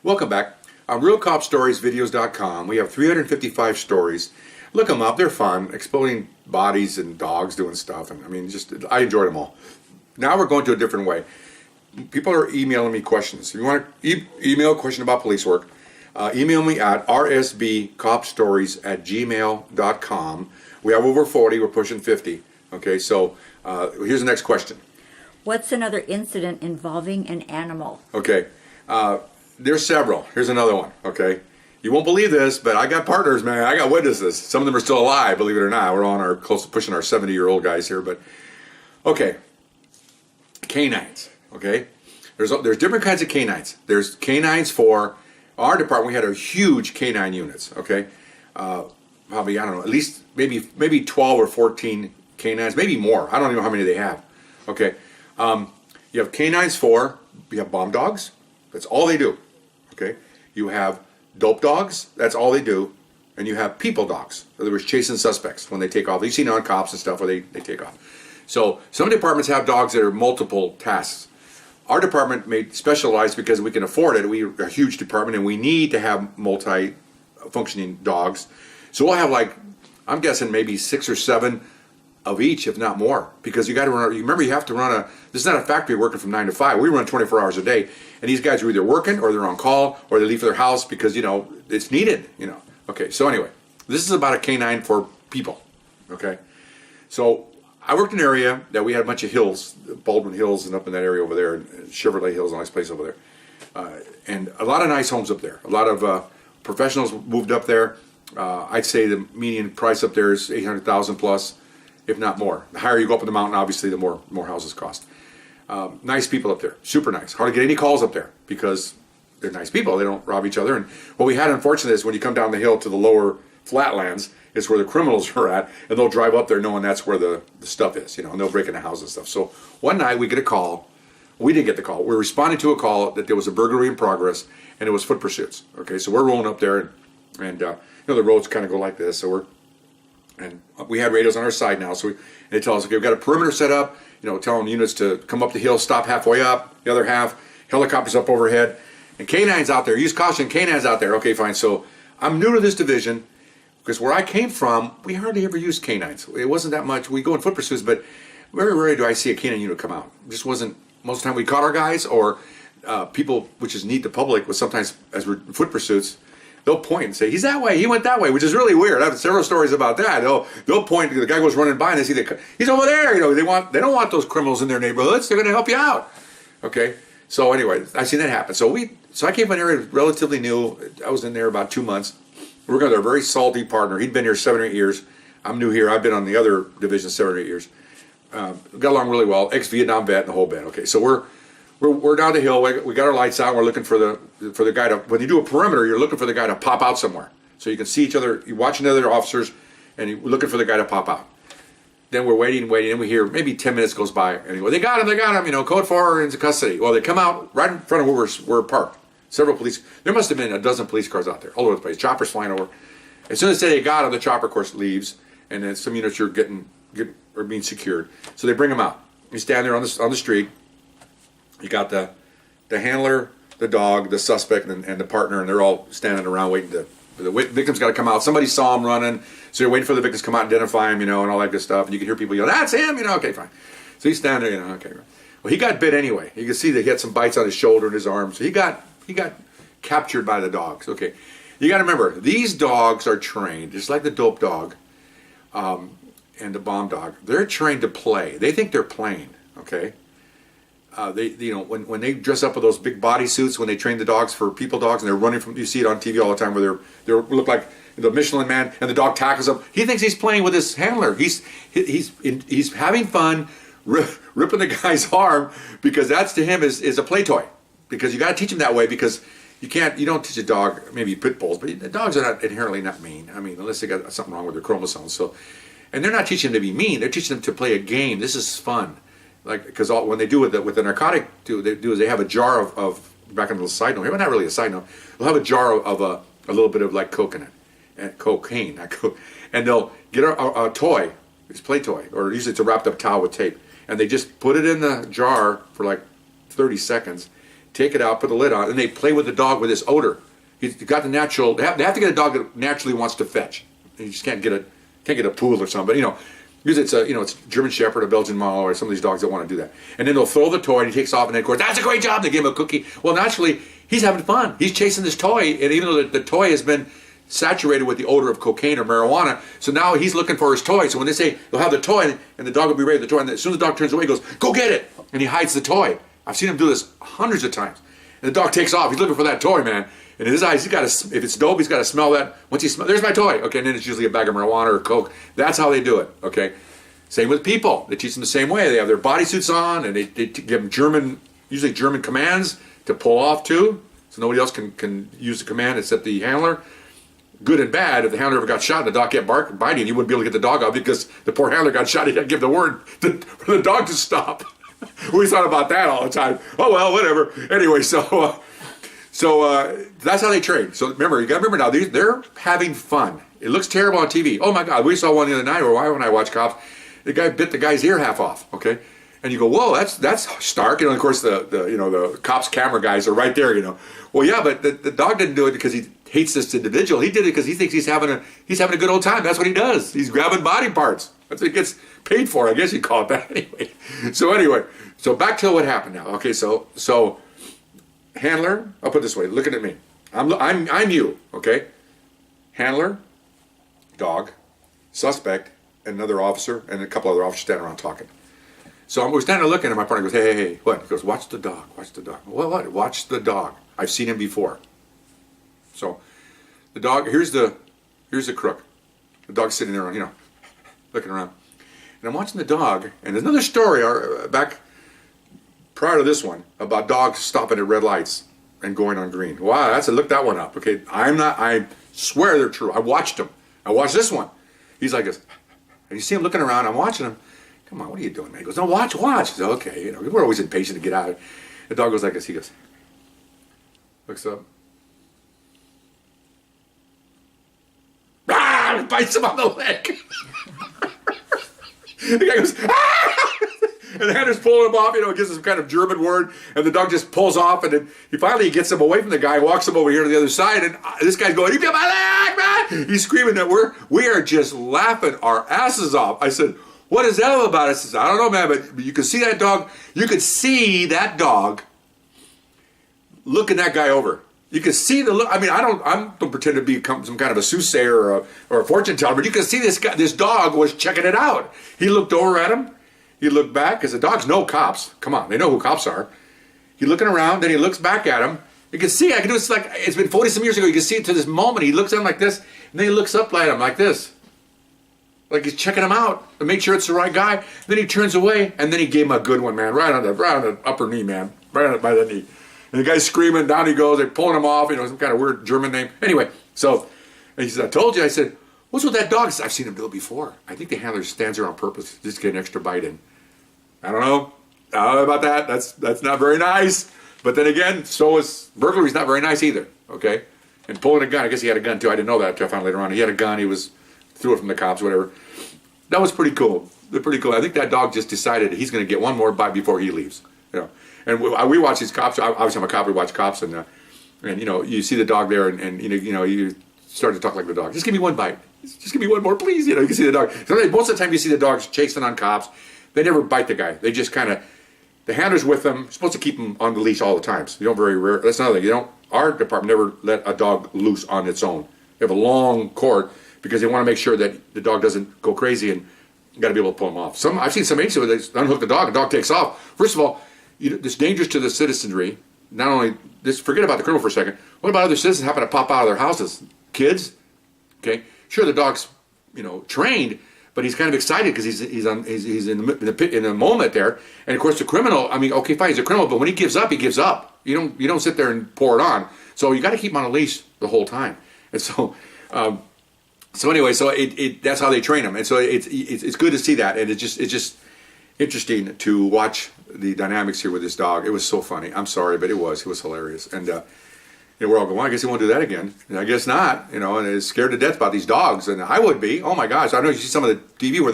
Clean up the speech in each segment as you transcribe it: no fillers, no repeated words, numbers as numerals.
Welcome back. On RealCopStoriesVideos.com, we have 355 stories. Look them up; they're fun, exploding bodies and dogs doing stuff. And I mean, I enjoyed them all. Now we're going to a different way. People are emailing me questions. If you want to email a question about police work, email me at rsbcopstories@gmail.com. We have over 40. We're pushing 50. Okay, so here's the next question. What's another incident involving an animal? Okay. There's several. Here's another one, okay? You won't believe this, but I got partners, man. I got witnesses. Some of them are still alive, believe it or not. We're on close to pushing our 70-year-old guys here, but okay. Canines, okay? There's different kinds of canines. There's canines for our department. We had a huge canine units, okay? Probably, I don't know, at least maybe 12 or 14 canines, maybe more. I don't even know how many they have, okay? You have canines for, you have bomb dogs. That's all they do. Okay, you have dope dogs. That's all they do, and you have people dogs. In other words, chasing suspects when they take off. You've seen on cops and stuff where they take off. So some departments have dogs that are multiple tasks. Our department made specialized because we can afford it. We're a huge department and we need to have multi-functioning dogs. So we'll have I'm guessing maybe 6 or 7 of each, if not more, because you got to run. You remember, you have to run this is not a factory working from 9 to 5. We run 24 hours a day, and these guys are either working or they're on call or they leave for their house because it's needed. Okay. So anyway, this is about a canine for people. Okay. So I worked in an area that we had a bunch of hills, Baldwin Hills, and up in that area over there, and Chevrolet Hills, a nice place over there, and a lot of nice homes up there. A lot of professionals moved up there. I'd say the median price up there is $800,000 plus, if not more. The higher you go up in the mountain, obviously, the more houses cost. Nice people up there, super nice. Hard to get any calls up there because they're nice people. They don't rob each other. And what we had, unfortunately, is when you come down the hill to the lower flatlands, it's where the criminals are at, and they'll drive up there knowing that's where the stuff is, and they'll break into houses and stuff. So one night we get a call. We didn't get the call. We were responding to a call that there was a burglary in progress, and it was foot pursuits. Okay, so we're rolling up there, and the roads kind of go like this. So we had radios on our side now, so they tell us, okay, we've got a perimeter set up, telling units to come up the hill, stop halfway up, the other half, helicopters up overhead, and canines out there, use caution, canines out there. Okay, fine. So I'm new to this division, because where I came from, we hardly ever used canines. It wasn't that much. We go in foot pursuits, but very rarely do I see a canine unit come out. It just wasn't, most of the time we caught our guys, or people, which is neat to public, was sometimes, as we're in foot pursuits, they'll point and say, he's that way, he went that way, which is really weird. I have several stories about that. They'll point, the guy goes running by and they see he's over there. They don't want those criminals in their neighborhoods. They're going to help you out. Okay. So anyway, I've seen that happen. So I came from an area relatively new. I was in there about 2 months. We were with a very salty partner. He'd been here 7 or 8 years. I'm new here. I've been on the other division 7 or 8 years. Got along really well. Ex-Vietnam vet and the whole bit. Okay. So we're down the hill. We got our lights out. We're looking for the guy to. When you do a perimeter, you're looking for the guy to pop out somewhere, so you can see each other. You're watching the other officers, and you're looking for the guy to pop out. Then we're waiting, and we hear maybe 10 minutes goes by, and they go, "They got him! Code 4 into custody." Well, they come out right in front of where we're parked. Several police. There must have been a dozen police cars out there, all over the place. Choppers flying over. As soon as they got him, the chopper, of course, leaves, and then some units are being secured. So they bring him out. You stand there on the street. You got the handler, the dog, the suspect, and the partner, and they're all standing around waiting the victim's got to come out. Somebody saw him running, so you're waiting for the victims to come out and identify him, and all that good stuff. And you can hear people yell, "That's him!" Okay, fine. So he's standing there, okay. Well, he got bit anyway. You can see that he had some bites on his shoulder and his arm. So he got captured by the dogs. Okay, you got to remember, these dogs are trained just like the dope dog, and the bomb dog. They're trained to play. They think they're playing. Okay. When they dress up with those big body suits, when they train the dogs for people dogs, and they're running from, you see it on TV all the time, where they look like the Michelin Man, and the dog tackles him. He thinks he's playing with his handler. He's having fun, ripping the guy's arm, because that's to him is a play toy. Because you got to teach him that way, because you don't teach a dog, maybe pit bulls, but the dogs are not inherently not mean. Unless they got something wrong with their chromosomes. So, and they're not teaching them to be mean. They're teaching them to play a game. This is fun. Because when they do with the narcotic, they have a jar of back on a little side note here, but not really a side note. They'll have a jar of a little bit of cocaine, not coke, and they'll get a toy, it's a play toy, or usually it's a wrapped up towel with tape, and they just put it in the jar for 30 seconds, take it out, put the lid on, and they play with the dog with this odor. He's got the natural. They have to get a dog that naturally wants to fetch. You just can't get a poodle or something. You know, usually it's German Shepherd, a Belgian Malinois, or some of these dogs that want to do that. And then they'll throw the toy, and he takes off, and then of course, that's a great job. They give him a cookie. Well, naturally, he's having fun. He's chasing this toy, and even though the toy has been saturated with the odor of cocaine or marijuana, so now he's looking for his toy. So when they say they'll have the toy, and the dog will be ready with the toy, and as soon as the dog turns away, he goes, "Go get it!" And he hides the toy. I've seen him do this hundreds of times. And the dog takes off. He's looking for that toy, man. And in his eyes, he's got to, if it's dope, he's got to smell that. Once he smells, there's my toy. Okay, and then it's usually a bag of marijuana or coke. That's how they do it. Okay, same with people. They teach them the same way. They have their bodysuits on, and they give them usually German commands to pull off too, so nobody else can use the command except the handler. Good and bad. If the handler ever got shot and the dog kept biting, you wouldn't be able to get the dog out because the poor handler got shot. He had to give the word for the dog to stop. We thought about that all the time. Oh well, whatever. Anyway, so that's how they train. So remember, you got to remember now, they're having fun. It looks terrible on TV. Oh my God, we saw one the other night, or why when I watch cops, the guy bit the guy's ear half off. Okay, and you go, whoa, that's stark. You know, of course the cops camera guys are right there. You know, well yeah, but the dog didn't do it because he hates this individual. He did it because he thinks he's having a good old time. That's what he does. He's grabbing body parts. That's what he gets paid for. I guess you call it that anyway. So back to what happened now. Okay, so handler, I'll put it this way, looking at me. I'm you, okay? Handler, dog, suspect, and another officer, and a couple other officers standing around talking. So we're standing there looking, and my partner goes, hey, what? He goes, watch the dog, watch the dog. What? Watch the dog. I've seen him before. So the dog, here's the crook. The dog's sitting there, you know, looking around. And I'm watching the dog, and there's another story back prior to this one about dogs stopping at red lights and going on green. Wow, look that one up. Okay, I swear they're true. I watched them. I watched this one. He's like this, and you see him looking around. I'm watching him. Come on, what are you doing, man? He goes, no, watch. I said, okay, you know, we're always impatient to get out of it. The dog goes like this. He goes, looks up. Ah! Bites him on the leg. The guy goes, ah! And the handler's pulling him off, you know, gives him some kind of German word, and the dog just pulls off, and then he finally gets him away from the guy, walks him over here to the other side, and this guy's going, "You bit my leg, man!" He's screaming that we are just laughing our asses off. I said, "What is that all about?" I said, "I don't know, man, but you can see that dog. You could see that dog looking that guy over. You can see the look. I mean, I don't pretend to become some kind of a soothsayer or a fortune teller, but you can see this dog was checking it out. He looked over at him. He looked back, because the dogs know cops. Come on, they know who cops are. He's looking around, then he looks back at him. You can see, I can do it's like, it's been 40 some years ago, you can see it to this moment. He looks at him like this, and then he looks up at him like this. Like he's checking him out to make sure it's the right guy. Then he turns away, and then he gave him a good one, man, right on the upper knee, man, by the knee. And the guy's screaming, down he goes, they're pulling him off, you know, some kind of weird German name. Anyway, so, and he said, I told you, I said, what's with that dog? He said, I've seen him do it before. I think the handler stands there on purpose just to get an extra bite in. I don't know about that. That's not very nice. But then again, so is burglary's not very nice either. Okay, and pulling a gun. I guess he had a gun too. I didn't know that until I found later on. He had a gun. He threw it from the cops, whatever. That was pretty cool. They're pretty cool. I think that dog just decided he's going to get one more bite before he leaves. You know, and we watch these cops. Obviously, I'm a cop. We watch cops, and you know, you see the dog there, and you know, you start to talk like the dog. Just give me one bite. Just give me one more, please. You know, you can see the dog. Most of the time, you see the dogs chasing on cops. They never bite the guy. They just kind of, the handler's with them. You're supposed to keep them on the leash all the time. So you don't very rare. That's another thing. Our department never let a dog loose on its own. They have a long cord because they want to make sure that the dog doesn't go crazy, and you got to be able to pull them off. I've seen some agencies where they unhook the dog takes off. First of all, it's dangerous to the citizenry. Not only this, forget about the criminal for a second. What about other citizens happen to pop out of their houses? Kids? Okay. Sure, the dog's, you know, trained, but he's kind of excited because he's in the moment there. And of course, the criminal. I mean, okay, fine, he's a criminal, but when he gives up, he gives up. You don't sit there and pour it on. So you got to keep him on a leash the whole time. And so, anyway, that's how they train him. And so it's good to see that, and it's just interesting to watch the dynamics here with this dog. It was so funny. I'm sorry, but it was hilarious. And you know, we're all going, well, I guess he won't do that again. And I guess not, you know, and it's scared to death about these dogs. And I would be. Oh my gosh. I know you see some of the TV where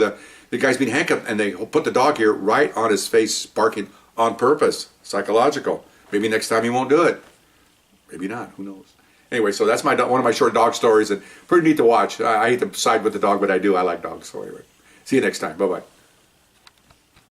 the guy's being handcuffed and they put the dog here right on his face, barking on purpose. Psychological. Maybe next time he won't do it. Maybe not. Who knows? Anyway, so that's one of my short dog stories, and pretty neat to watch. I hate to side with the dog, but I do. I like dogs. So anyway, see you next time. Bye bye.